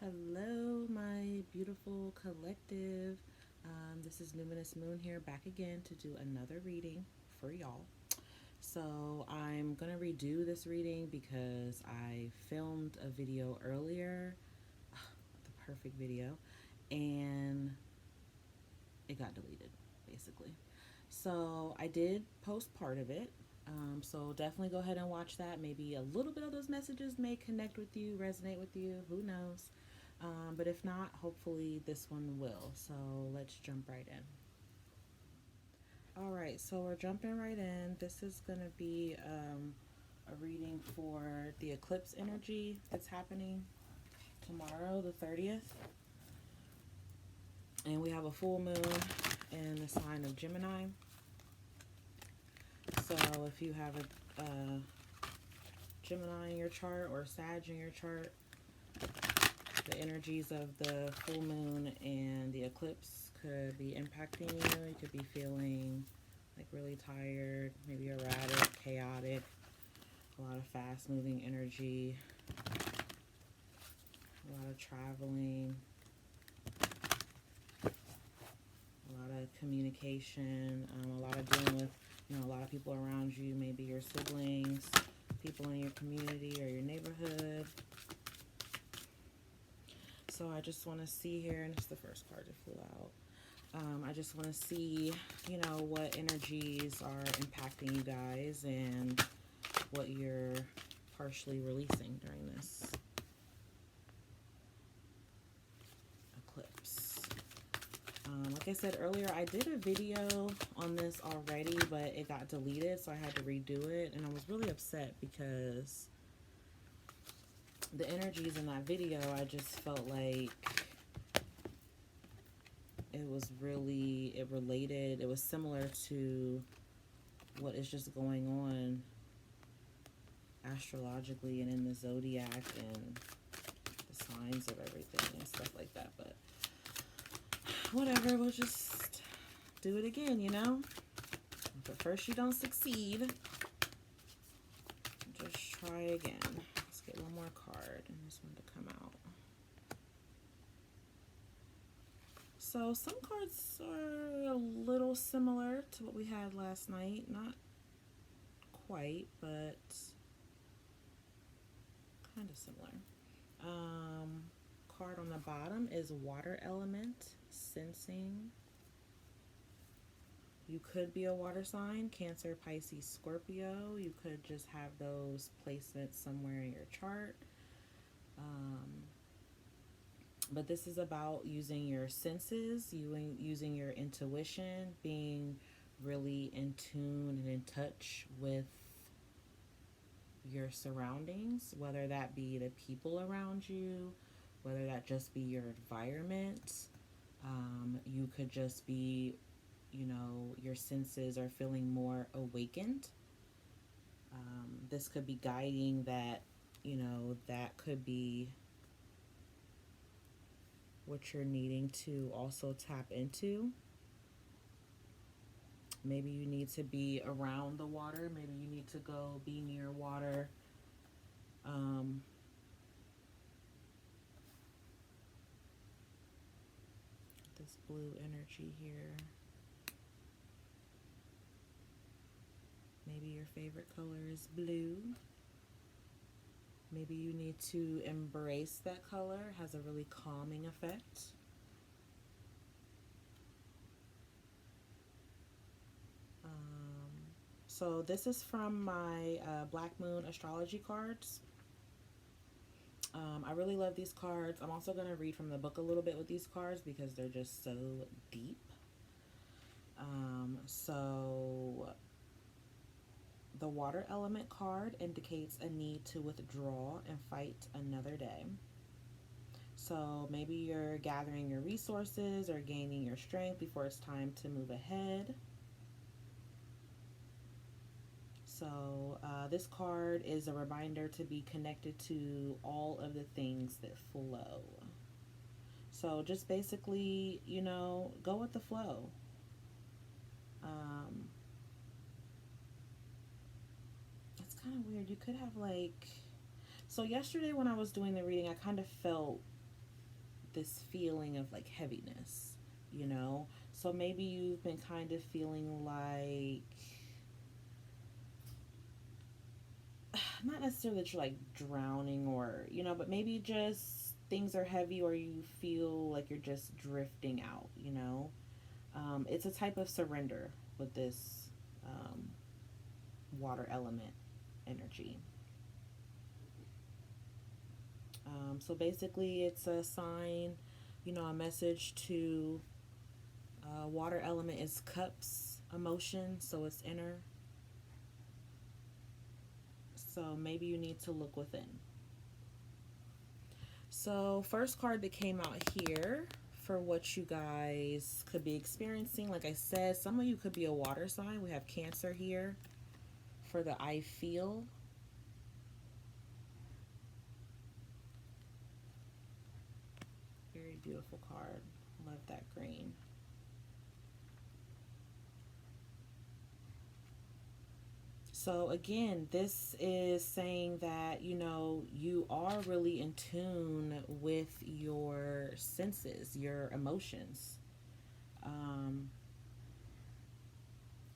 Hello, my beautiful collective. This is Numinous Moon here, back again to do another reading for y'all. So, I'm gonna redo this reading because I filmed a video earlier, the perfect video, and it got deleted basically. So, I did post part of it. So, definitely go ahead and watch that. Maybe a little bit of those messages may connect with you, resonate with you, who knows. But if not, hopefully this one will. So let's jump right in. All right, so we're jumping right in. This is going to be a reading for the eclipse energy that's happening tomorrow, the 30th. And we have a full moon in the sign of Gemini. So if you have a Gemini in your chart or Sag in your chart, the energies of the full moon and the eclipse could be impacting you. You could be feeling like really tired, maybe erratic, chaotic, a lot of fast moving energy, a lot of traveling, a lot of communication, a lot of dealing with, a lot of people around you, maybe your siblings, people in your community or your neighborhood. So I just want to see here, and it's the first card that flew out. I just want to see, what energies are impacting you guys and what you're partially releasing during this eclipse. Like I said earlier, I did a video on this already, but it got deleted, so I had to redo it, and I was really upset because the energies in that video, I just felt like it related, it was similar to what is just going on astrologically and in the zodiac and the signs of everything and stuff like that. But whatever, we'll just do it again, If at first you don't succeed, just try again. Let's get one more card and this one to come out. So some cards are a little similar to what we had last night. Not quite, but kind of similar. Card on the bottom is water element, sensing. You could be a water sign, Cancer, Pisces, Scorpio. You could just have those placements somewhere in your chart. But this is about using your senses, using your intuition, being really in tune and in touch with your surroundings, whether that be the people around you, whether that just be your environment. You could just be, your senses are feeling more awakened. This could be guiding that, that could be what you're needing to also tap into. Maybe you need to be around the water. Maybe you need to go be near water. This blue energy here. Maybe your favorite color is blue. Maybe you need to embrace that color. It has a really calming effect. So this is from my Black Moon astrology cards. I really love these cards. I'm also going to read from the book a little bit with these cards because they're just so deep. So the water element card indicates a need to withdraw and fight another day. So maybe you're gathering your resources or gaining your strength before it's time to move ahead. So this card is a reminder to be connected to all of the things that flow. So just basically, go with the flow. It's kind of weird. You could have so yesterday when I was doing the reading, I kind of felt this feeling of like heaviness, you know? So maybe you've been kind of feeling like, not necessarily that you're like drowning or, you know, but maybe just things are heavy or you feel like you're just drifting out, you know? It's a type of surrender with this water element energy. So basically, it's a sign, you know, a message to water element is cups emotion, so it's inner. So maybe you need to look within. So, first card that came out here for what you guys could be experiencing, like I said, some of you could be a water sign. We have Cancer here for the I feel. Very beautiful card. Love that green. So again, this is saying that, you know, you are really in tune with your senses, your emotions. Um,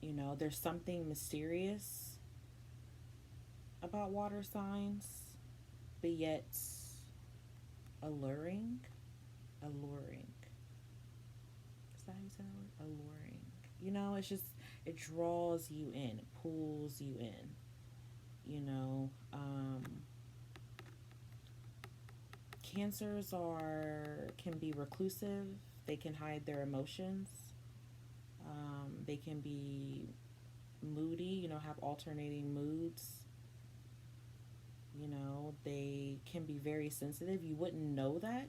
you know, there's something mysterious about water signs, but yet alluring. Alluring. Is that how you say that word? Alluring. You know, it's just, it draws you in, it pulls you in. You know, cancers can be reclusive. They can hide their emotions. They can be moody. You know, have alternating moods. You know, they can be very sensitive. You wouldn't know that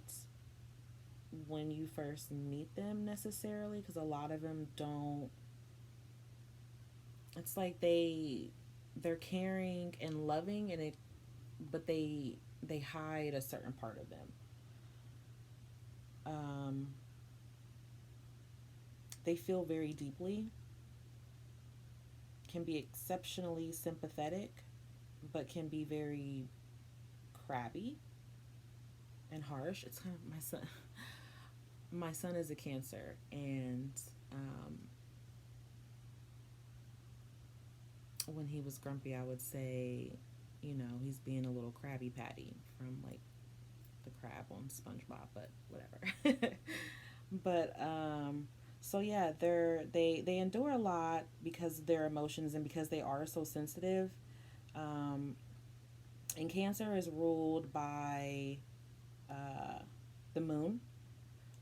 when you first meet them necessarily, because a lot of them don't. It's like they're caring and loving, and but they hide a certain part of them. Um, they feel very deeply, can be exceptionally sympathetic, but can be very crabby and harsh. It's kind of my son. My son is a Cancer, and when he was grumpy, I would say, you know, he's being a little Krabby Patty from like the crab on SpongeBob, but whatever. But so yeah, they endure a lot because of their emotions and because they are so sensitive. Um, and Cancer is ruled by uh, the moon,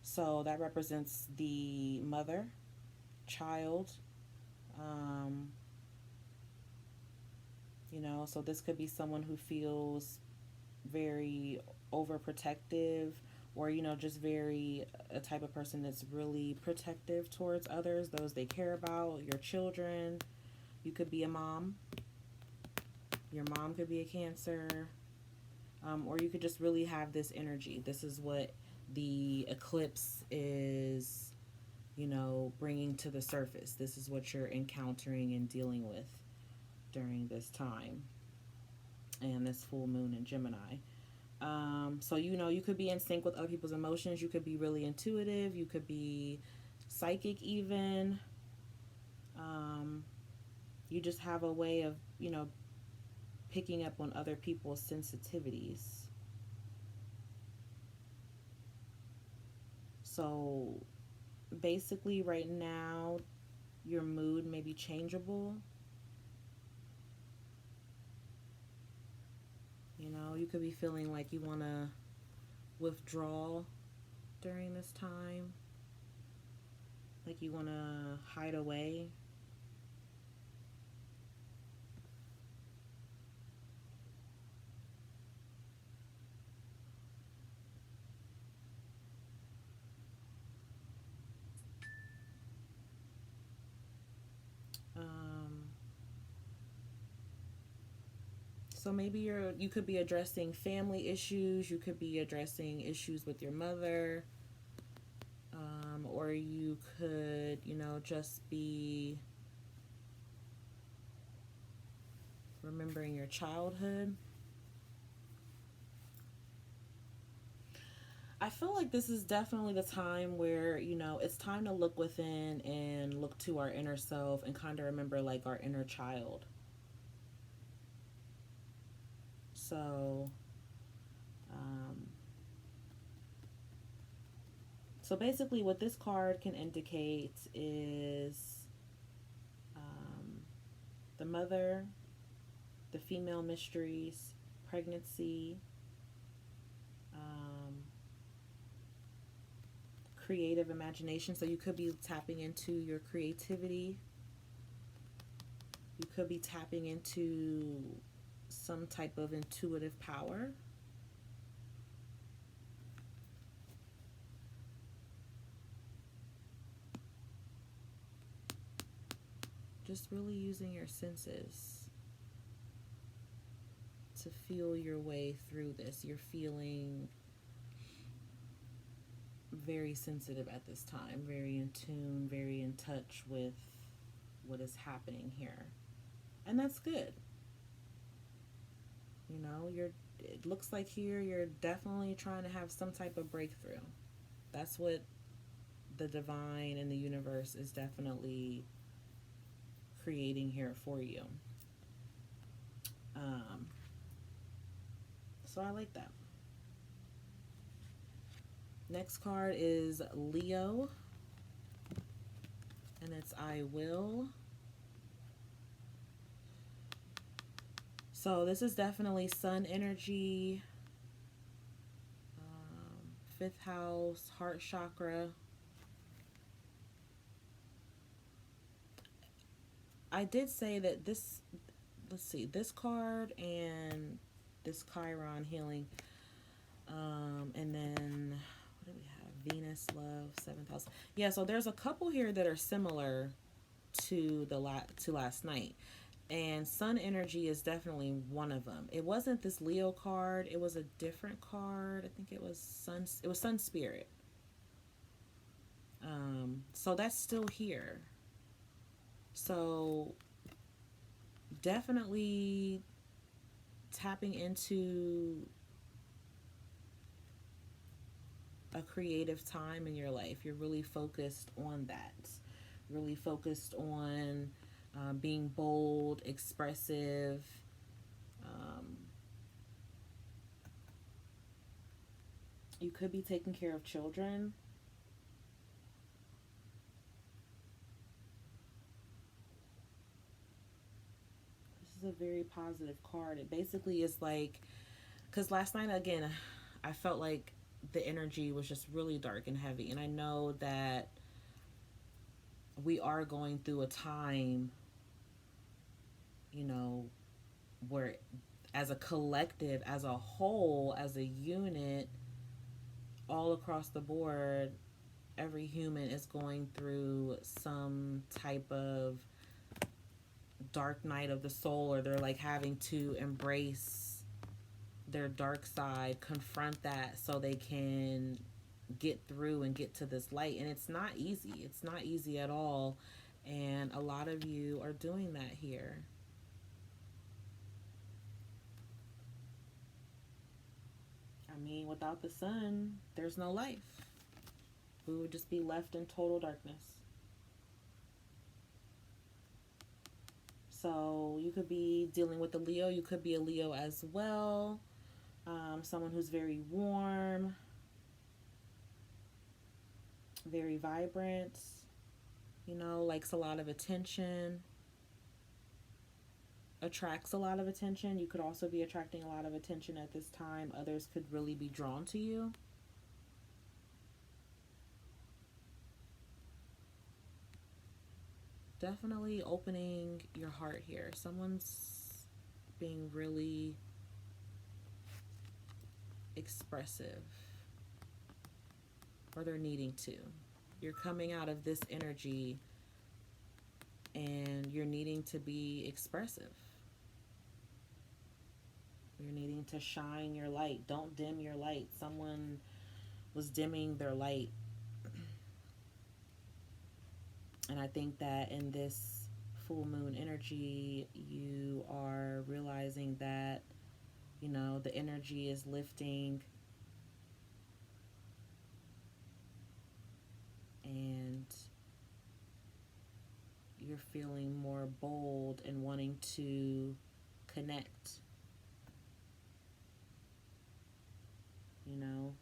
so that represents the mother, child. Um, you know, so this could be someone who feels very overprotective, or you know, just very a type of person that's really protective towards others, those they care about, your children. You could be a mom. Your mom could be a Cancer. Or you could just really have this energy. This is what the eclipse is, you know, bringing to the surface. This is what you're encountering and dealing with during this time and this full moon in Gemini. So, you know, you could be in sync with other people's emotions. You could be really intuitive. You could be psychic even. You just have a way of, you know, picking up on other people's sensitivities. So basically right now your mood may be changeable. You know, you could be feeling like you want to withdraw during this time, like you want to hide away. Um, so maybe you could be addressing family issues. You could be addressing issues with your mother. Or you could, you know, just be remembering your childhood. I feel like this is definitely the time where, it's time to look within and look to our inner self and kind of remember like our inner child. So, um, so basically, what this card can indicate is um, the mother, the female mysteries, pregnancy, um, creative imagination. So you could be tapping into your creativity. You could be tapping into some type of intuitive power. Just really using your senses to feel your way through this. You're feeling very sensitive at this time, very in tune, very in touch with what is happening here. And that's good. It looks like here you're definitely trying to have some type of breakthrough. That's what the divine and the universe is definitely creating here for you. Um, so I like that. Next card is Leo, and it's I will. So this is definitely sun energy, fifth house, heart chakra. I did say that this, let's see, this card and this Chiron healing, and then what do we have? Venus, love, seventh house. Yeah, so there's a couple here that are similar to to last night, and sun energy is definitely one of them. It wasn't this Leo card; it was a different card. I think it was sun. It was Sun Spirit. So that's still here. So definitely tapping into a creative time in your life. You're really focused on that. Really focused on being bold, expressive. Um, you could be taking care of children. This is a very positive card. It basically is like, because last night, again, I felt like the energy was just really dark and heavy. And I know that we are going through a time, you know, where as a collective, as a whole, as a unit, all across the board, every human is going through some type of dark night of the soul, or they're like having to embrace their dark side, confront that so they can get through and get to this light. And it's not easy. It's not easy at all. And a lot of you are doing that here. I mean, without the sun, there's no life. We would just be left in total darkness. So you could be dealing with the Leo. You could be a Leo as well. Someone who's very warm, very vibrant, likes a lot of attention, attracts a lot of attention. You could also be attracting a lot of attention at this time. Others could really be drawn to you. Definitely opening your heart here. Someone's being really expressive, or they're needing to. You're coming out of this energy and you're needing to be expressive. You're needing to shine your light. Don't dim your light. Someone was dimming their light. And I think that in this full moon energy, you are realizing that, the energy is lifting. you're feeling more bold and wanting to connect, you know,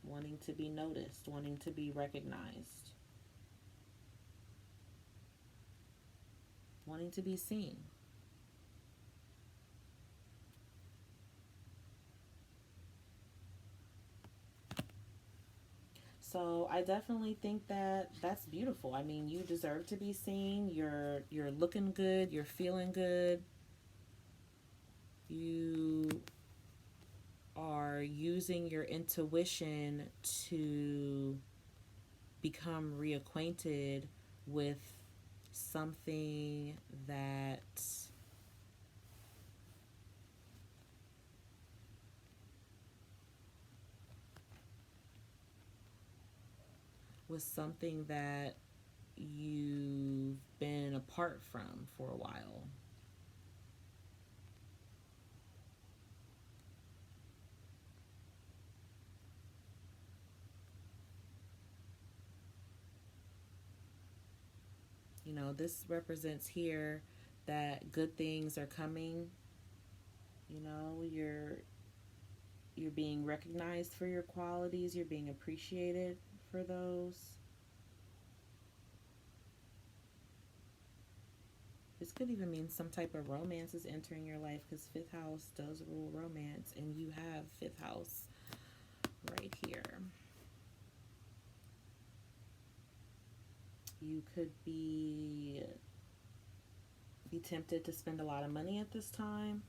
wanting to be noticed, wanting to be recognized, wanting to be seen. So I definitely think that that's beautiful. I mean, you deserve to be seen. You're looking good. You're feeling good. You are using your intuition to become reacquainted with something that you've been apart from for a while. You know, this represents here that good things are coming. You know, you're being recognized for your qualities, you're being appreciated for those. This could even mean some type of romance is entering your life because fifth house does rule romance, and you have fifth house right here. You could be tempted to spend a lot of money at this time.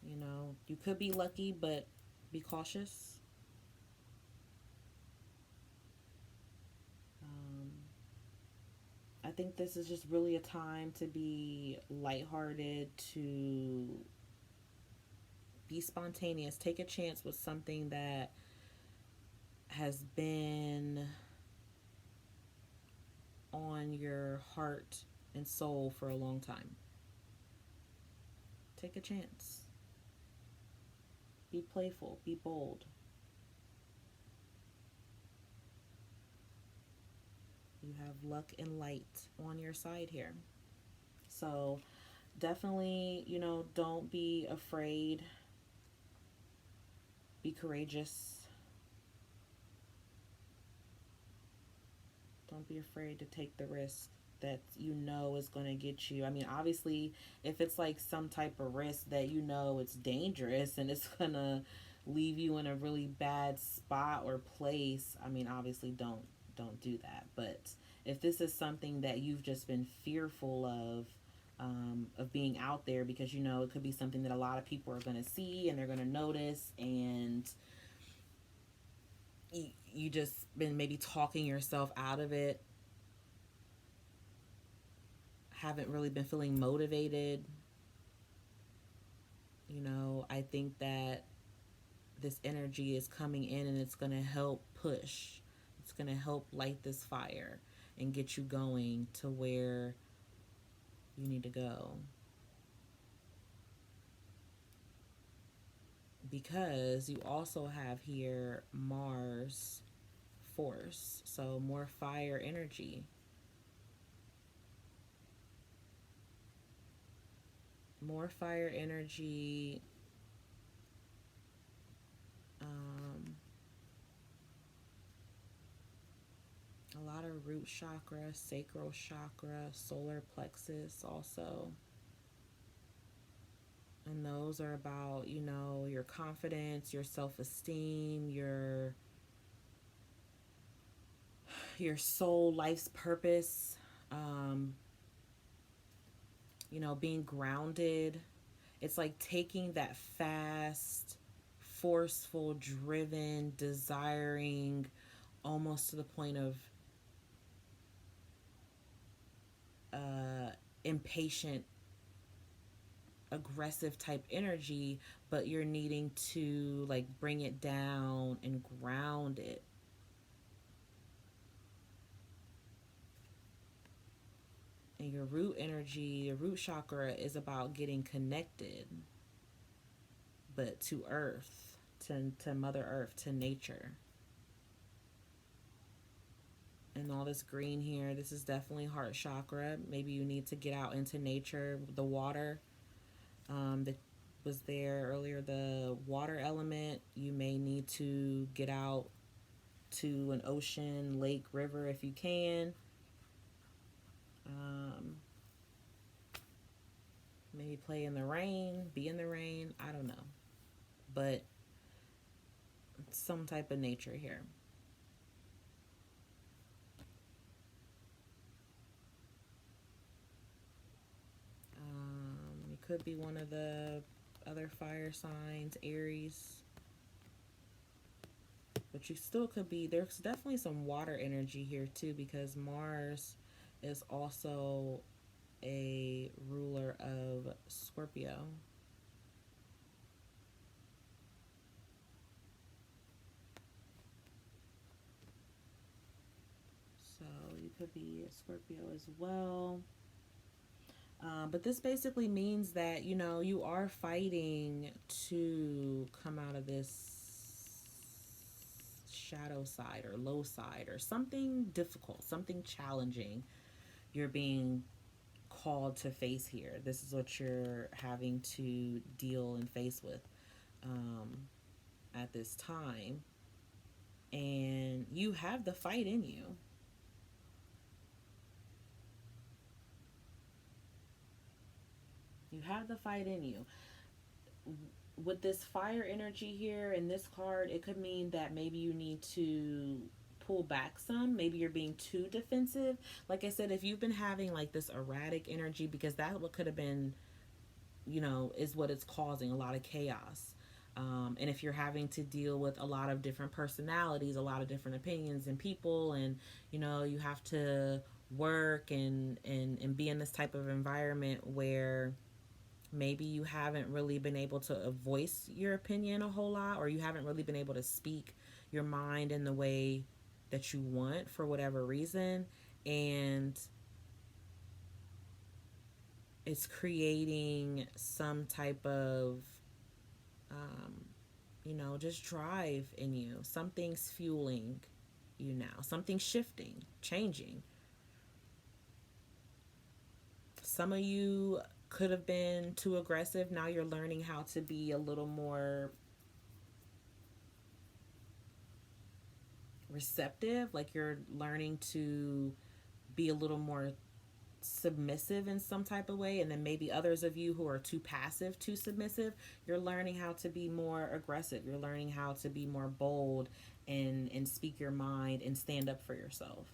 You know, you could be lucky, but be cautious. I think this is just really a time to be lighthearted, to be spontaneous, take a chance with something that has been on your heart and soul for a long time. Take a chance. Be playful, be bold. You have luck and light on your side here. So definitely, you know, don't be afraid. Be courageous. Don't be afraid to take the risk that you know is going to get you. I mean, obviously, if it's like some type of risk that you know it's dangerous and it's going to leave you in a really bad spot or place, I mean, obviously don't do that. But if this is something that you've just been fearful of being out there because you know it could be something that a lot of people are going to see and they're going to notice, and you just been maybe talking yourself out of it, haven't really been feeling motivated, you know, I think that this energy is coming in and it's going to help push. It's going to help light this fire and get you going to where you need to go. Because you also have here Mars force, so more fire energy. More fire energy. A lot of root chakra, sacral chakra, solar plexus also. And those are about, you know, your confidence, your self-esteem, your soul, life's purpose, you know, being grounded. It's like taking that fast, forceful, driven, desiring, almost to the point of impatient, aggressive type energy, but you're needing to like bring it down and ground it. And your root energy, your root chakra is about getting connected, but to earth. to Mother Earth, to nature. And all this green here, this is definitely heart chakra. Maybe you need to get out into nature. The water that was there earlier, the water element, you may need to get out to an ocean, lake, river if you can. Maybe play in the rain, be in the rain, I don't know. But some type of nature here. It could be one of the other fire signs, Aries. But you still could be, there's definitely some water energy here too, because Mars is also a ruler of Scorpio. So you could be a Scorpio as well. But this basically means that, you know, you are fighting to come out of this shadow side or low side or something difficult, something challenging you're being called to face here. This is what you're having to deal and face with at this time. And you have the fight in you. You have the fight in you. With this fire energy here in this card, it could mean that maybe you need to pull back some. Maybe you're being too defensive. Like I said, if you've been having like this erratic energy, because that what could have been, you know, is what it's causing a lot of chaos. And if you're having to deal with a lot of different personalities, a lot of different opinions and people, and you know, you have to work and be in this type of environment where maybe you haven't really been able to voice your opinion a whole lot, or you haven't really been able to speak your mind in the way that you want for whatever reason, and it's creating some type of you know, just drive in you. Something's fueling you now, something's shifting, changing. Some of you could have been too aggressive. Now you're learning how to be a little more receptive. Like you're learning to be a little more submissive in some type of way. And then maybe others of you who are too passive, too submissive, you're learning how to be more aggressive. You're learning how to be more bold and speak your mind and stand up for yourself.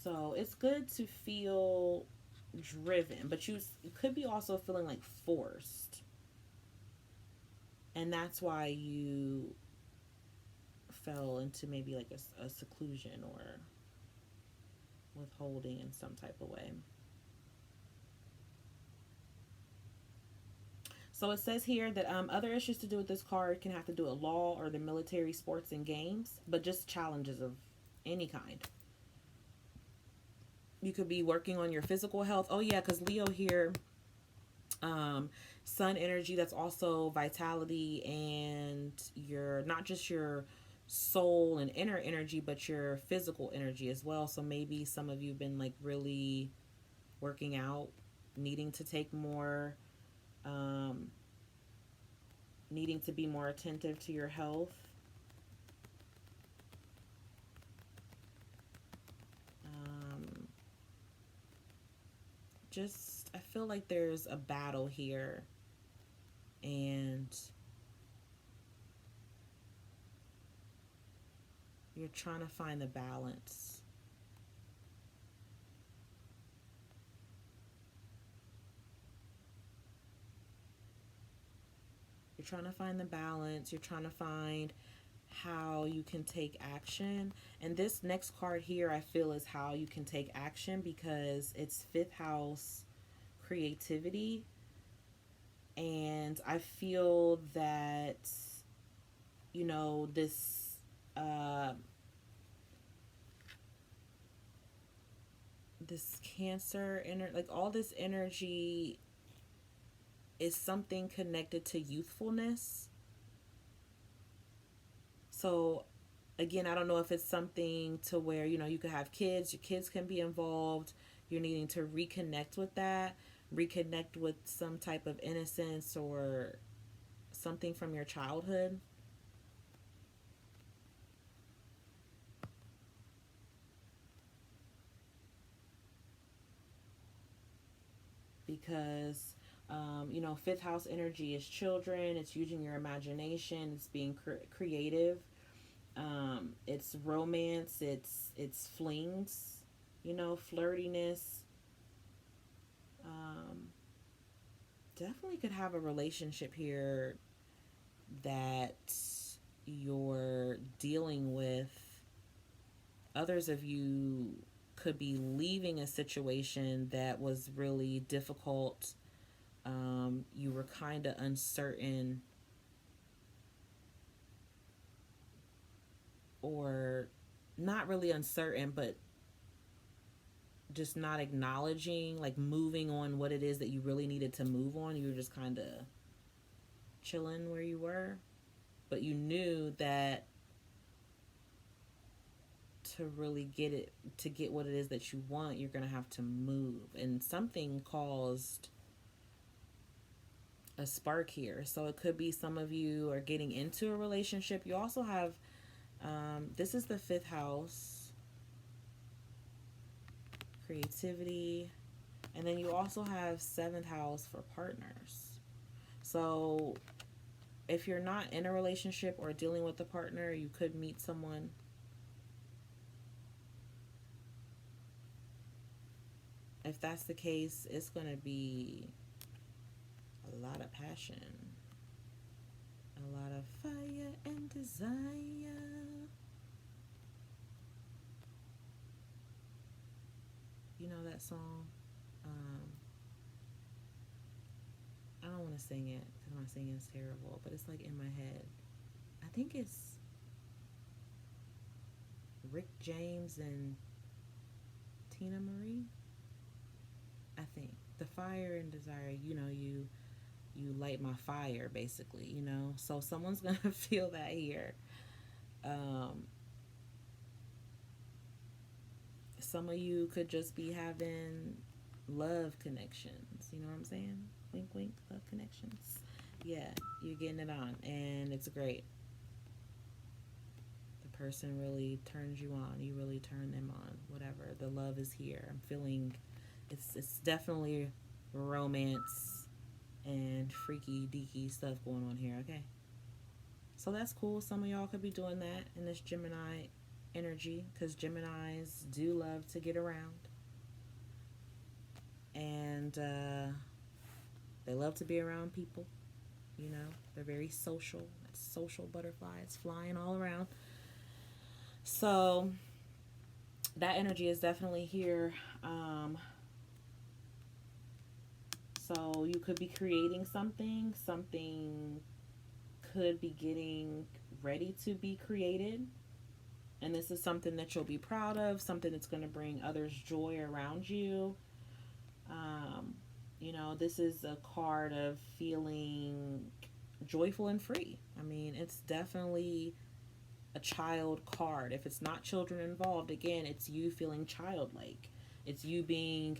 So it's good to feel driven, but you could be also feeling like forced. And that's why you fell into maybe like a seclusion or withholding in some type of way. So it says here that other issues to do with this card can have to do with law or the military, sports, and games, but just challenges of any kind. You could be working on your physical health. Oh yeah, because Leo here, sun energy, that's also vitality and your, not just your soul and inner energy, but your physical energy as well. So maybe some of you have been like really working out, needing to take more, needing to be more attentive to your health. Just, I feel like there's a battle here, and you're trying to find the balance. You're trying to find the balance. You're trying to find how you can take action. And this next card here, I feel, is how you can take action, because it's fifth house creativity. And I feel that, you know, this this Cancer like all this energy is something connected to youthfulness. So again, I don't know if it's something to where, you could have kids, your kids can be involved. You're needing to reconnect with that, reconnect with some type of innocence or something from your childhood. Because fifth house energy is children, it's using your imagination, it's being creative, it's romance, it's flings, flirtiness. um, Definitely could have a relationship here that you're dealing with. Others of you could be leaving a situation that was really difficult. You were kind of uncertain, or not really uncertain, but just not acknowledging, like moving on what it is that you really needed to move on. You were just kind of chilling where you were, but you knew that to really get what it is that you want, you're going to have to move. And something caused a spark here. So it could be some of you are getting into a relationship. You also have, this is the fifth house, creativity. And then you also have seventh house for partners. So if you're not in a relationship or dealing with a partner, you could meet someone. If that's the case, it's going to be a lot of passion, a lot of fire and desire. You know that song? I don't want to sing it because my singing is terrible, but it's like in my head. I think it's Rick James and Tina Marie. I think the fire and desire. You light my fire, basically. So someone's gonna feel that here. Um, some of you could just be having love connections. You know what I'm saying? Wink, wink, love connections. Yeah, you're getting it on, and it's great. The person really turns you on. You really turn them on. Whatever. The love is here. I'm feeling. It's definitely romance and freaky deaky stuff going on here. Okay. So that's cool. Some of y'all could be doing that in this Gemini energy, because Geminis do love to get around. And they love to be around people. They're very social. It's social butterfly. It's flying all around. So that energy is definitely here. So you could be creating something. Something could be getting ready to be created. And this is something that you'll be proud of, something that's going to bring others joy around you. This is a card of feeling joyful and free. I mean, it's definitely a child card. If it's not children involved, again, it's you feeling childlike. It's you being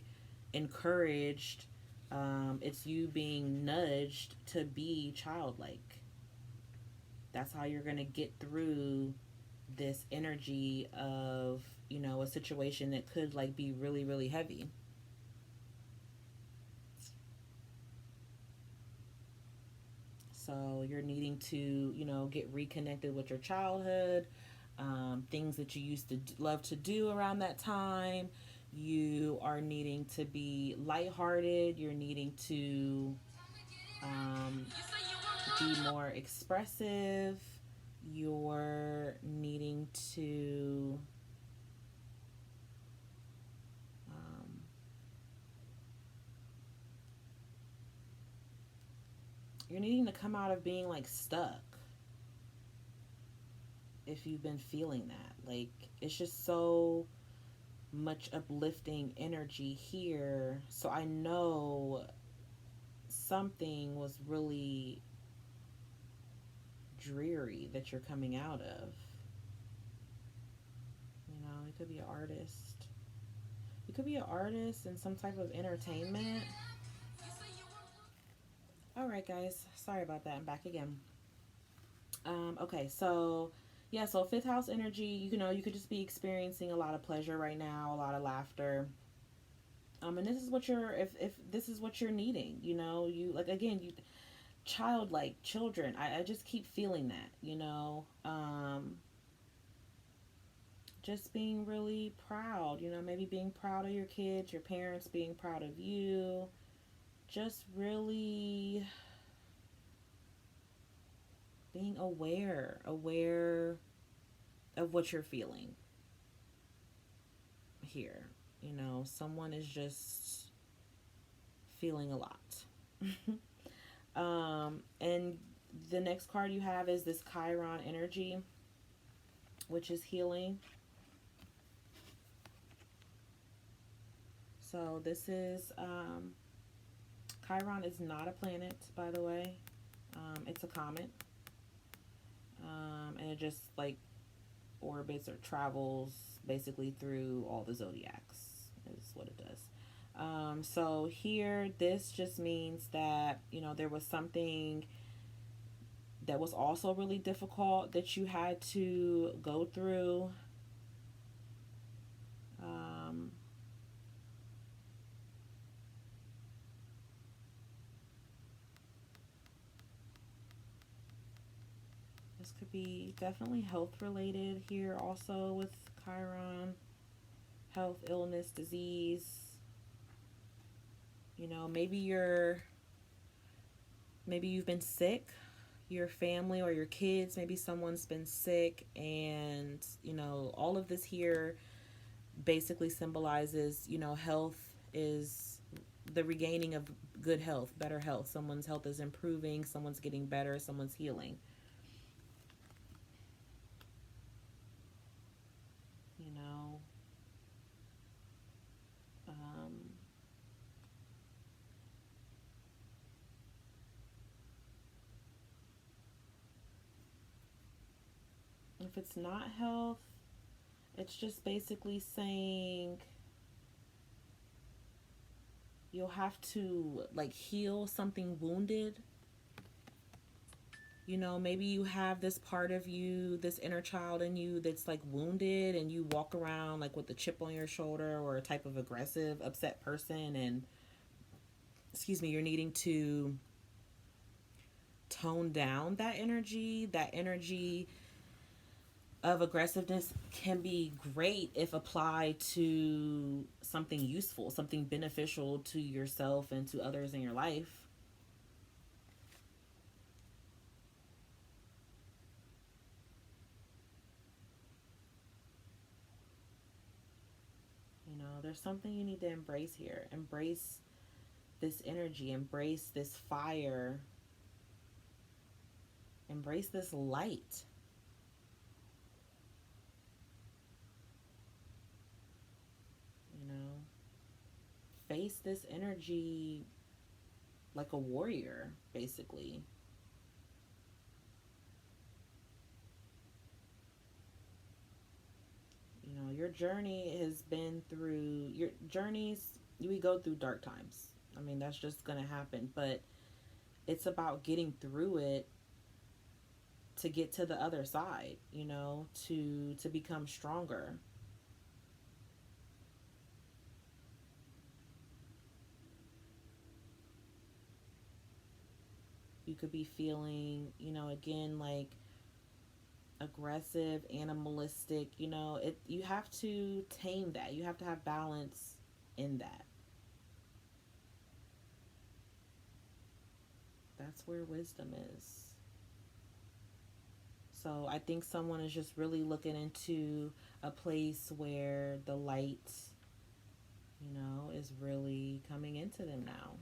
encouraged. It's you being nudged to be childlike. That's how you're going to get through this energy of, a situation that could be really, really heavy. So you're needing to, get reconnected with your childhood, things that you used to love to do around that time. You are needing to be lighthearted. You're needing to be more expressive. You're needing to you're needing to come out of being stuck. If you've been feeling that, it's just so much uplifting energy here. So I know something was really dreary that you're coming out of. You know, you could be an artist. You could be an artist in some type of entertainment. All right, guys. Sorry about that. I'm back again. Okay, so yeah, so fifth house energy, you know, you could just be experiencing a lot of pleasure right now, a lot of laughter. And this is what you're, if this is what you're needing, you know, you like, again, you childlike children. I just keep feeling that, you know, just being really proud, you know, maybe being proud of your kids, your parents being proud of you, just really being aware of what you're feeling here. You know, someone is just feeling a lot. And the next card you have is this Chiron energy, which is healing. So this is Chiron is not a planet, by the way. It's a comet, and it just like orbits or travels basically through all the zodiacs is what it does. So here, this just means that, you know, there was something that was also really difficult that you had to go through. Um, this could be definitely health related here also with Chiron. Health, illness, disease. You know, maybe you've been sick, your family or your kids, maybe someone's been sick, and you know, all of this here basically symbolizes, you know, health is the regaining of good health, better health. Someone's health is improving, someone's getting better, someone's healing. You know, um, if it's not health, it's just basically saying you'll have to like heal something wounded. You know, maybe you have this part of you, this inner child in you that's like wounded, and you walk around like with a chip on your shoulder, or a type of aggressive, upset person, and excuse me, you're needing to tone down that energy. That energy of aggressiveness can be great if applied to something useful, something beneficial to yourself and to others in your life. You know, there's something you need to embrace here. Embrace this energy, embrace this fire, embrace this light. You know, face this energy like a warrior, basically. You know, your journey has been through your journeys, we go through dark times. I mean, that's just going to happen, but it's about getting through it to get to the other side, you know, to become stronger. You could be feeling, you know, again, like aggressive, animalistic, you know, it you have to tame that. You have to have balance in that. That's where wisdom is. So I think someone is just really looking into a place where the light, you know, is really coming into them now.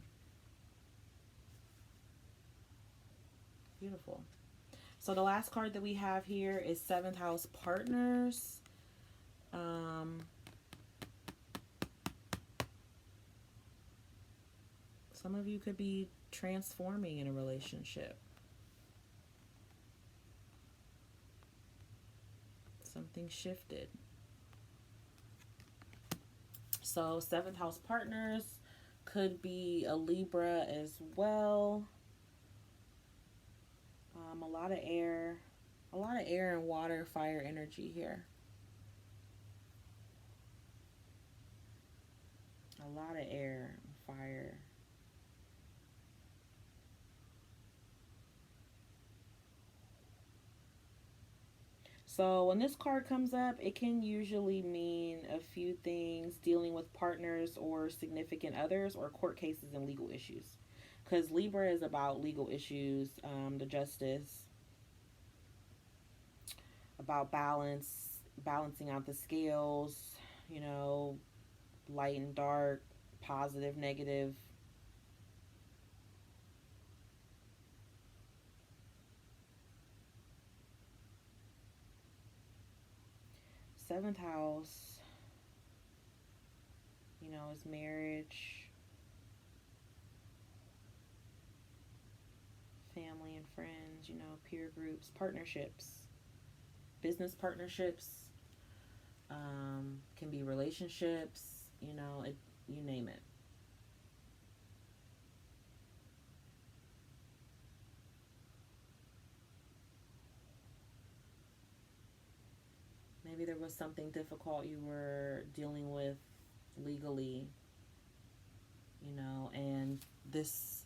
Beautiful. So the last card that we have here is seventh house partners. Um, Some of you could be transforming in a relationship. Something shifted. So, seventh house partners could be a Libra as well. A lot of air. A lot of air and water, fire energy here. A lot of air and fire. So when this card comes up, it can usually mean a few things: dealing with partners or significant others, or court cases and legal issues. Because Libra is about legal issues, the justice, about balancing out the scales, you know, light and dark, positive, negative. Seventh house, is marriage, family and friends, peer groups, partnerships, business partnerships, can be relationships, you name it. Maybe there was something difficult you were dealing with legally, and this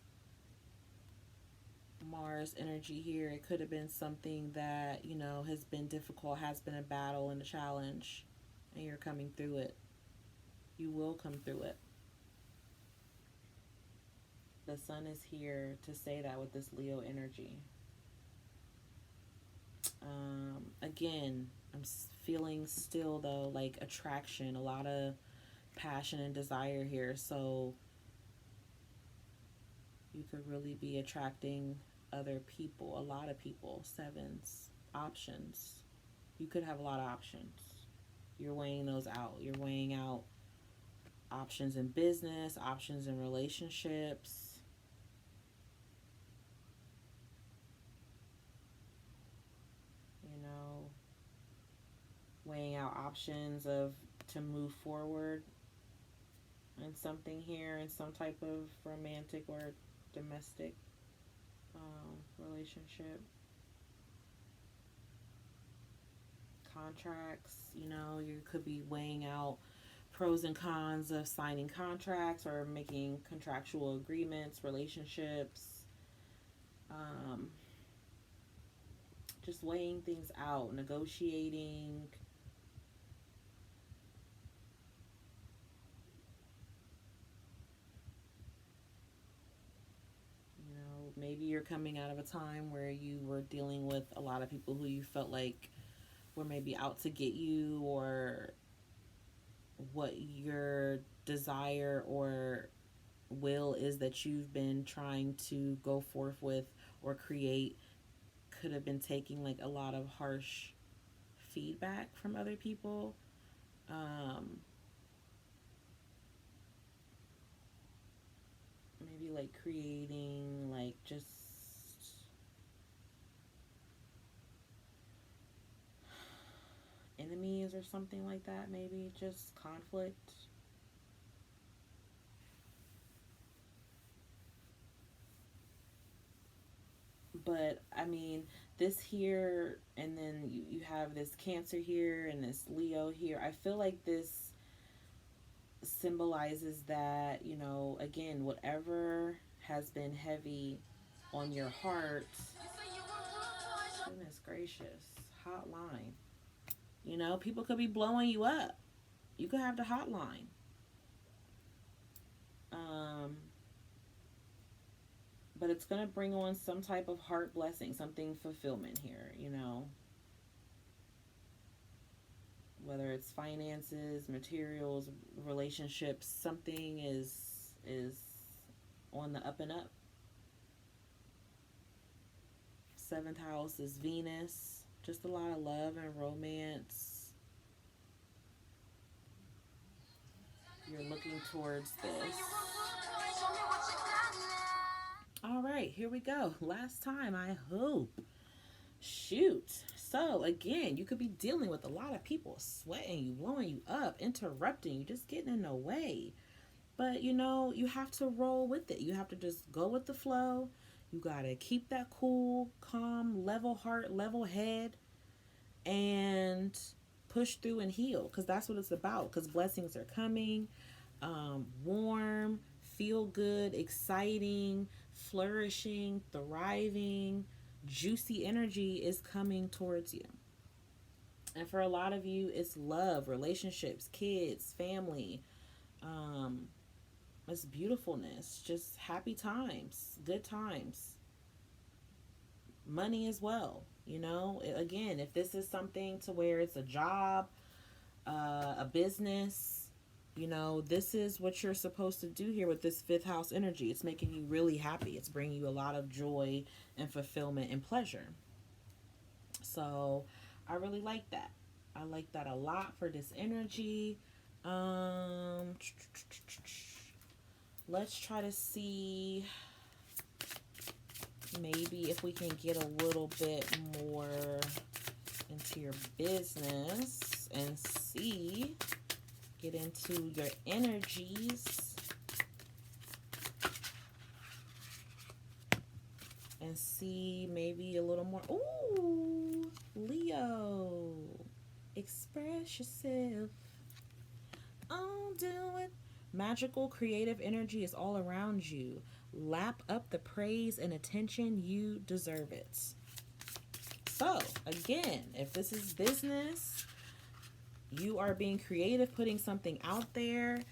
Mars energy here, it could have been something that, has been difficult, has been a battle and a challenge, and you're coming through it. You will come through it. The sun is here to say that with this Leo energy. Again, I'm feeling still, though, like attraction, a lot of passion and desire here. So you could really be attracting other people, a lot of people. Sevens, options. You could have a lot of options. You're weighing those out. You're weighing out options in business, options in relationships. Weighing out options of to move forward in something here, in some type of romantic or domestic relationship. Contracts, you could be weighing out pros and cons of signing contracts or making contractual agreements, relationships. Just weighing things out, negotiating. Maybe you're coming out of a time where you were dealing with a lot of people who you felt like were maybe out to get you, or what your desire or will is that you've been trying to go forth with or create could have been taking like a lot of harsh feedback from other people. Maybe like creating like just enemies or something like that. Maybe just conflict. But I mean, this here, and then you have this Cancer here and this Leo here. I feel like this symbolizes that, again, whatever has been heavy on your heart. Goodness gracious. Hotline. People could be blowing you up. You could have the hotline. But it's going to bring on some type of heart blessing, something fulfillment here, Whether it's finances, materials, relationships, something is on the up and up. Seventh house is Venus. Just a lot of love and romance. You're looking towards this. All right, here we go. Last time, I hope. Shoot. So, again, you could be dealing with a lot of people sweating you, blowing you up, interrupting you, just getting in the way. But, you have to roll with it. You have to just go with the flow. You got to keep that cool, calm, level heart, level head, and push through and heal, because that's what it's about, because blessings are coming. Warm, feel good, exciting, flourishing, thriving, juicy energy is coming towards you. And for a lot of you, it's love, relationships, kids, family. Um, it's beautifulness, just happy times, good times, money as well. Again, if this is something to where it's a job, a business, this is what you're supposed to do here with this fifth house energy. It's making you really happy. It's bringing you a lot of joy and fulfillment and pleasure. So I really like that. I like that a lot for this energy. Let's try to see maybe if we can get a little bit more into your business and see, get into your energies and see maybe a little more. Ooh, Leo, express yourself. I'll do it. Magical creative energy is all around you. Lap up the praise and attention. You deserve it. So, again, if this is business, you are being creative, putting something out there.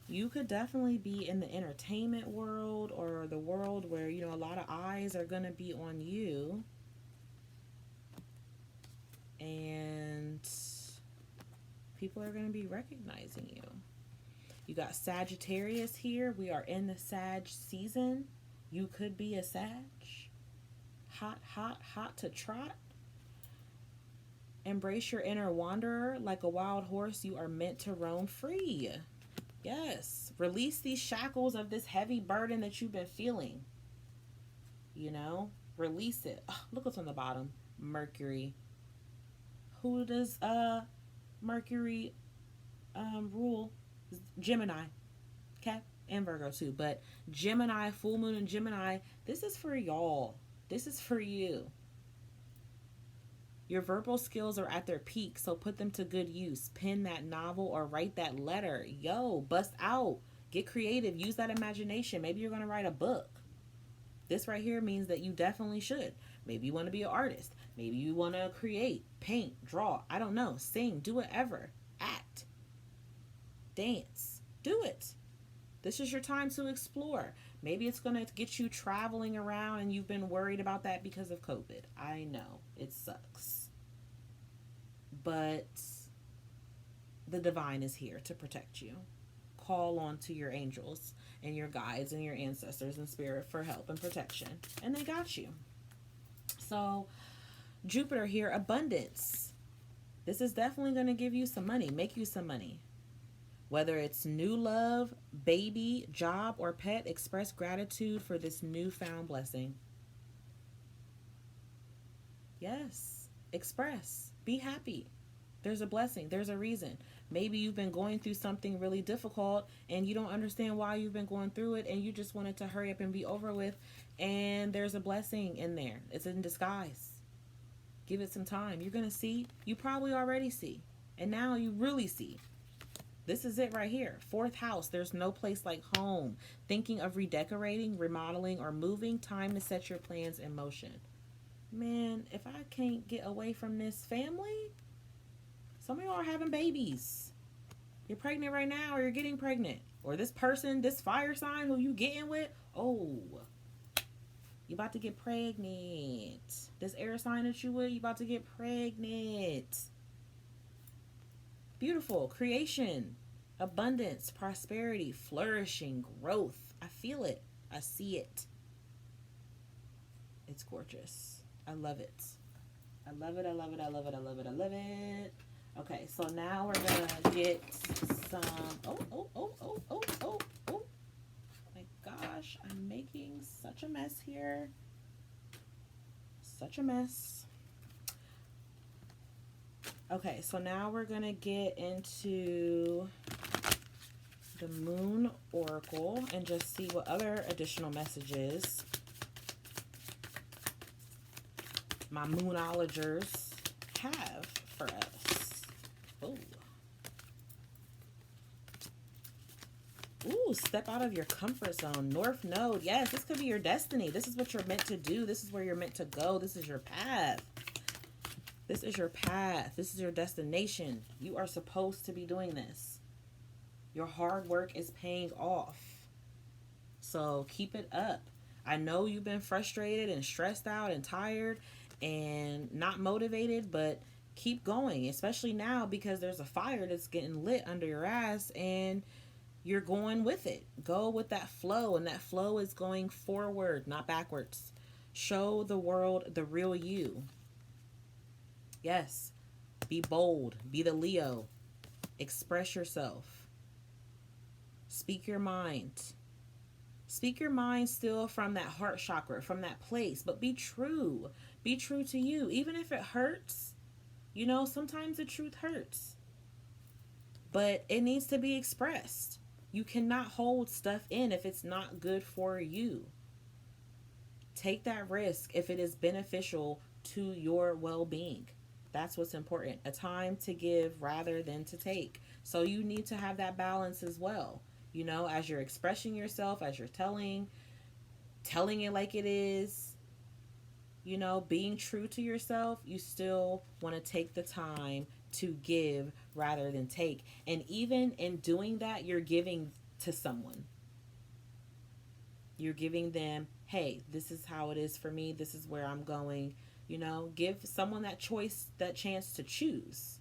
You could definitely be in the entertainment world, or the world where, a lot of eyes are going to be on you. And people are going to be recognizing you. You got Sagittarius here. We are in the Sag season. You could be a Sag. Hot, hot, hot to trot. Embrace your inner wanderer. Like a wild horse, you are meant to roam free. Yes. Release these shackles of this heavy burden that you've been feeling. Release it. Oh, look what's on the bottom. Mercury. Who does Mercury rule? Gemini. Okay? And Virgo too. But Gemini, full moon in Gemini, this is for y'all. This is for you. Your verbal skills are at their peak, so put them to good use. Pen that novel or write that letter. Yo, bust out. Get creative. Use that imagination. Maybe you're going to write a book. This right here means that you definitely should. Maybe you want to be an artist. Maybe you want to create, paint, draw. I don't know. Sing. Do whatever. Act. Dance. Do it. This is your time to explore. Maybe it's going to get you traveling around and you've been worried about that because of COVID. I know. It sucks. But the divine is here to protect you. Call on to your angels and your guides and your ancestors and spirit for help and protection. And they got you. So, Jupiter here, abundance. This is definitely going to give you some money, make you some money. Whether it's new love, baby, job, or pet, express gratitude for this newfound blessing. Yes, express. Be happy. There's a blessing. There's a reason. Maybe you've been going through something really difficult and you don't understand why you've been going through it and you just want it to hurry up and be over with, and there's a blessing in there. It's in disguise. Give it some time. You're going to see. You probably already see. And now you really see. This is it right here. Fourth house. There's no place like home. Thinking of redecorating, remodeling, or moving. Time to set your plans in motion. Man, if I can't get away from this family, some of y'all are having babies. You're pregnant right now, or you're getting pregnant. Or this person, this fire sign who you getting with, oh, you about to get pregnant. This air sign that you with, you about to get pregnant. Beautiful. Creation, abundance, prosperity, flourishing, growth. I feel it. I see it. It's gorgeous. I love it. I love it. I love it. I love it. I love it. I love it. Okay, so now we're gonna get some. Oh my God. gosh, I'm making such a mess here. Such a mess. Okay, so now we're going to get into the Moon Oracle and just see what other additional messages my Moonologers have for us. Oh. Ooh, step out of your comfort zone. North Node. Yes, this could be your destiny. This is what you're meant to do. This is where you're meant to go. This is your path. This is your path. This is your destination. You are supposed to be doing this. Your hard work is paying off. So keep it up. I know you've been frustrated and stressed out and tired and not motivated, but keep going, especially now because there's a fire that's getting lit under your ass and you're going with it. Go with that flow, and that flow is going forward, not backwards. Show the world the real you. Yes, be bold, be the Leo, express yourself, speak your mind. Speak your mind still from that heart chakra, from that place, but be true. Be true to you. Even if it hurts, you know, sometimes the truth hurts, but it needs to be expressed. You cannot hold stuff in if it's not good for you. Take that risk if it is beneficial to your well-being. That's what's important. A time to give rather than to take. So you need to have that balance as well. You know, as you're expressing yourself, as you're telling it like it is, you know, being true to yourself, you still want to take the time to give rather than take. And even in doing that, you're giving to someone. You're giving them, hey, this is how it is for me. This is where I'm going. You know, give someone that choice, that chance to choose.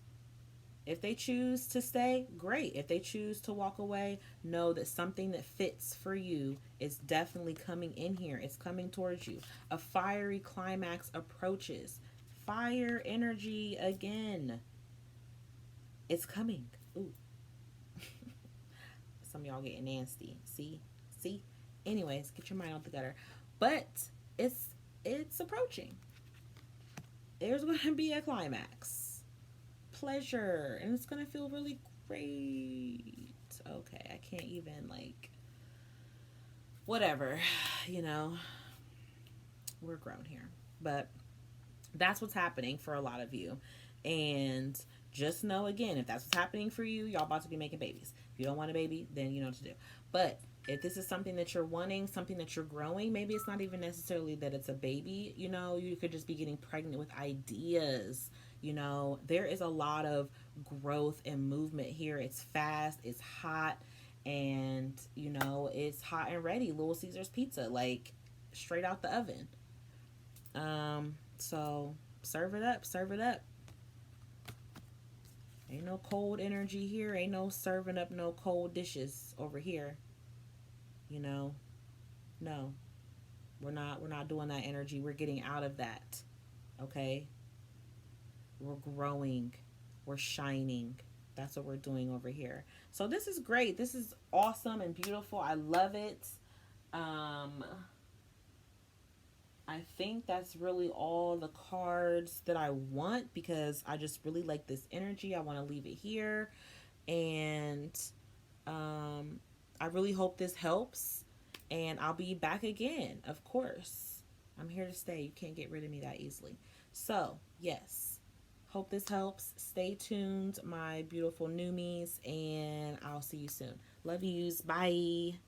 If they choose to stay, great. If they choose to walk away, know that something that fits for you is definitely coming in here. It's coming towards you. A fiery climax approaches. Fire energy again. It's coming. Ooh. Some of y'all getting nasty. See? Anyways, get your mind out the gutter. But it's approaching. There's going to be a climax. Pleasure, and it's gonna feel really great. Okay, I can't even, like, whatever, you know, we're grown here, but that's what's happening for a lot of you. And just know, again, if that's what's happening for you, y'all about to be making babies. If you don't want a baby, then you know what to do. But if this is something that you're wanting, something that you're growing, maybe it's not even necessarily that it's a baby, you know, you could just be getting pregnant with ideas. You know, there is a lot of growth and movement here. It's fast, it's hot, and, you know, it's hot and ready. Little Caesar's pizza, like, straight out the oven. So serve it up. Ain't no cold energy here. Ain't no serving up no cold dishes over here. You know, no, we're not doing that energy. We're getting out of that. Okay. We're growing. We're shining. That's what we're doing over here. So this is great. This is awesome and beautiful. I love it. I think that's really all the cards that I want because I just really like this energy. I want to leave it here. And I really hope this helps. And I'll be back again, of course. I'm here to stay. You can't get rid of me that easily. So, yes. Hope this helps. Stay tuned, my beautiful Noomies, and I'll see you soon. Love yous. Bye.